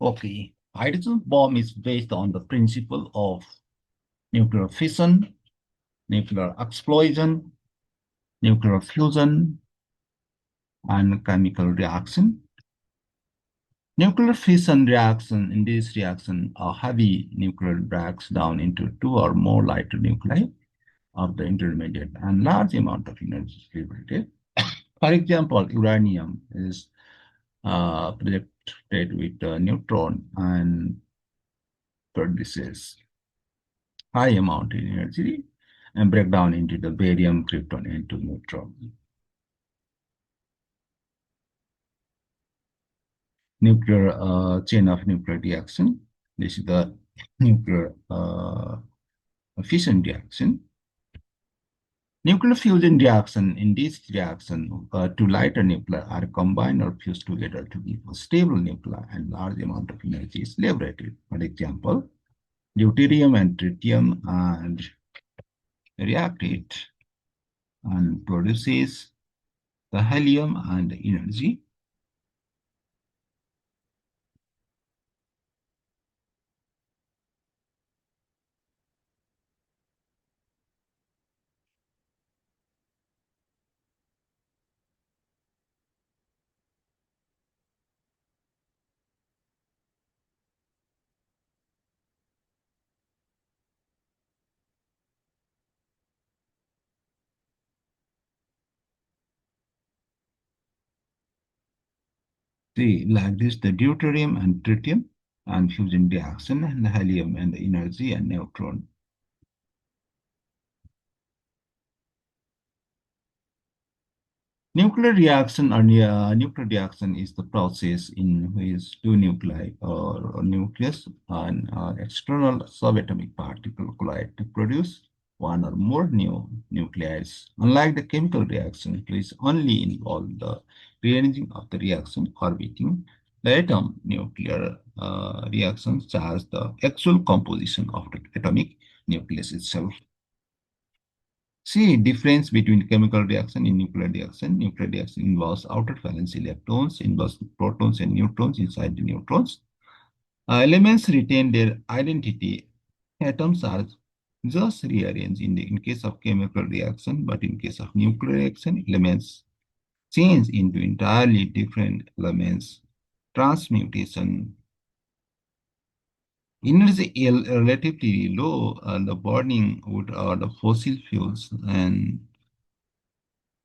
Okay, hydrogen bomb is based on the principle of nuclear fission, nuclear explosion, nuclear fusion, and chemical reaction. Nuclear fission reaction, in this reaction, a heavy nuclear breaks down into two or more lighter nuclei of the intermediate and large amount of energy is liberated. For example, uranium is projected with a neutron and produces high amount of energy and break down into the barium, krypton, and to neutron. Nuclear chain of nuclear reaction. This is the nuclear fission reaction. Nuclear fusion reaction. In this reaction, two lighter nuclei are combined or fused together to give a stable nuclei and large amount of energy is liberated. For example, deuterium and tritium and react it and produces the helium and the energy. See, like this, the deuterium and tritium and fusion reaction and the helium and the energy and neutron. Nuclear reaction or nuclear reaction is the process in which two nuclei or nucleus and external subatomic particle collide to produce one or more new nuclei. Unlike the chemical reaction, which only involve the rearranging of the reaction orbiting, the atom nuclear reactions charge the actual composition of the atomic nucleus itself. See, difference between chemical reaction and nuclear reaction. Nuclear reaction involves outer valence electrons, involves protons and neutrons inside the neutrons. Elements retain their identity. Atoms are just rearranged in case of chemical reaction, but in case of nuclear reaction, elements change into entirely different elements. Transmutation. Energy is relatively low, the burning wood or the fossil fuels, and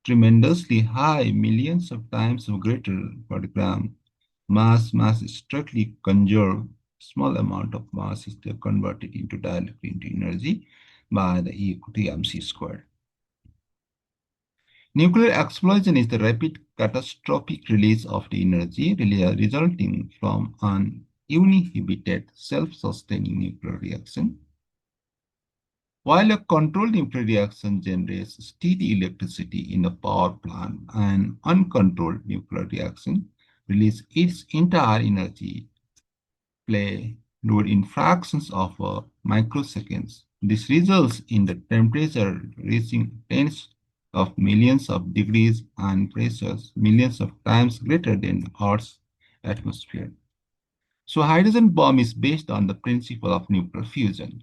tremendously high, millions of times greater per gram. Mass is strictly conserved. Small amount of mass is converted directly into energy by the E equal to mc squared. Nuclear explosion is the rapid catastrophic release of the energy resulting from an uninhibited self-sustaining nuclear reaction. While a controlled nuclear reaction generates steady electricity in a power plant, an uncontrolled nuclear reaction releases its entire energy payload in fractions of microseconds. This results in the temperature reaching tens of millions of degrees and pressures millions of times greater than Earth's atmosphere. So hydrogen bomb is based on the principle of nuclear fusion.